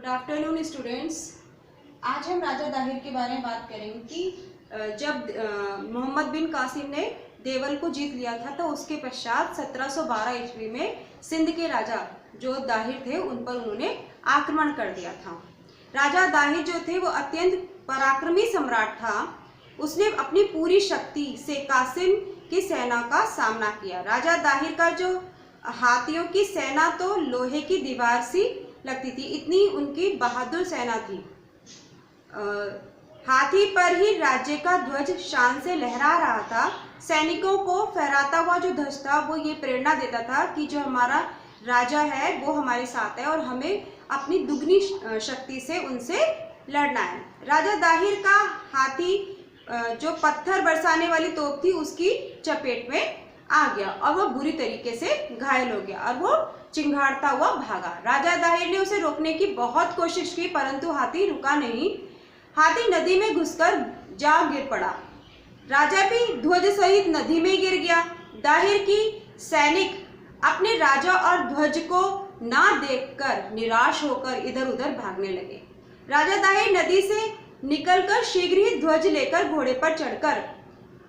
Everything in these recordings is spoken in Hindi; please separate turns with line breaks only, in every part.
Afternoon students. आज हम राजा दाहिर के बारे में बात करेंगे कि जब मोहम्मद बिन कासिम ने देवल को जीत लिया था तो उसके पश्चात 1712 ईस्वी में सिंध के राजा जो दाहिर थे उन पर उन्होंने आक्रमण कर दिया था। राजा दाहिर जो थे वो अत्यंत पराक्रमी सम्राट था। उसने अपनी पूरी शक्ति से कासिम की सेना का सामना किया। राजा दाहिर का जो हाथियों की सेना तो लोहे की दीवार सी लगती थी, इतनी उनकी बहादुर सेना थी। हाथी पर ही राज्य का ध्वज शान से लहरा रहा था। सैनिकों को फहराता हुआ जो ध्वज था वो ये प्रेरणा देता था कि जो हमारा राजा है वो हमारे साथ है और हमें अपनी दुगनी शक्ति से उनसे लड़ना है। राजा दाहिर का हाथी जो पत्थर बरसाने वाली तोप थी उसकी चपेट में आ गया और वह बुरी तरीके से घायल हो गया और वो चिंगाड़ता हुआ भागा। राजा दाहिर ने उसे रोकने की बहुत कोशिश की परंतु हाथी रुका नहीं। हाथी नदी में घुसकर जा गिर पड़ा। राजा भी ध्वज सहित नदी में गिर गया। दाहिर की सैनिक अपने राजा और ध्वज को ना देखकर निराश होकर इधर उधर भागने लगे। राजा दाहिर नदी से निकलकर शीघ्र ही ध्वज लेकर घोड़े पर चढ़कर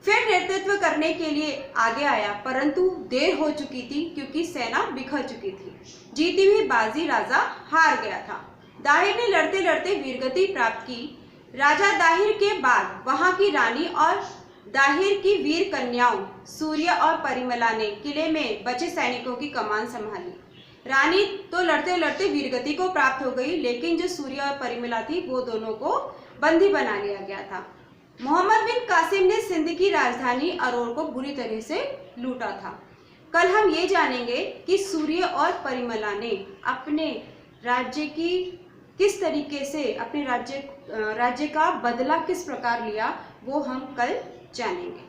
फिर नेतृत्व करने के लिए आगे आया, परंतु देर हो चुकी थी क्योंकि सेना बिखर चुकी थी। जीती हुई बाजी राजा हार गया था। दाहिर ने लड़ते लड़ते वीरगति प्राप्त की। राजा दाहिर के बाद वहां की रानी और दाहिर की वीर कन्याओं सूर्य और परिमला ने किले में बचे सैनिकों की कमान संभाली। रानी तो लड़ते लड़ते वीरगति को प्राप्त हो गई, लेकिन जो सूर्य और परिमला थी वो दोनों को बंदी बना लिया गया था। मोहम्मद बिन कासिम ने सिंध की राजधानी अरोर को बुरी तरह से लूटा था। कल हम ये जानेंगे कि सूर्य और परिमला ने अपने राज्य की किस तरीके से अपने राज्य का बदला किस प्रकार लिया, वो हम कल जानेंगे।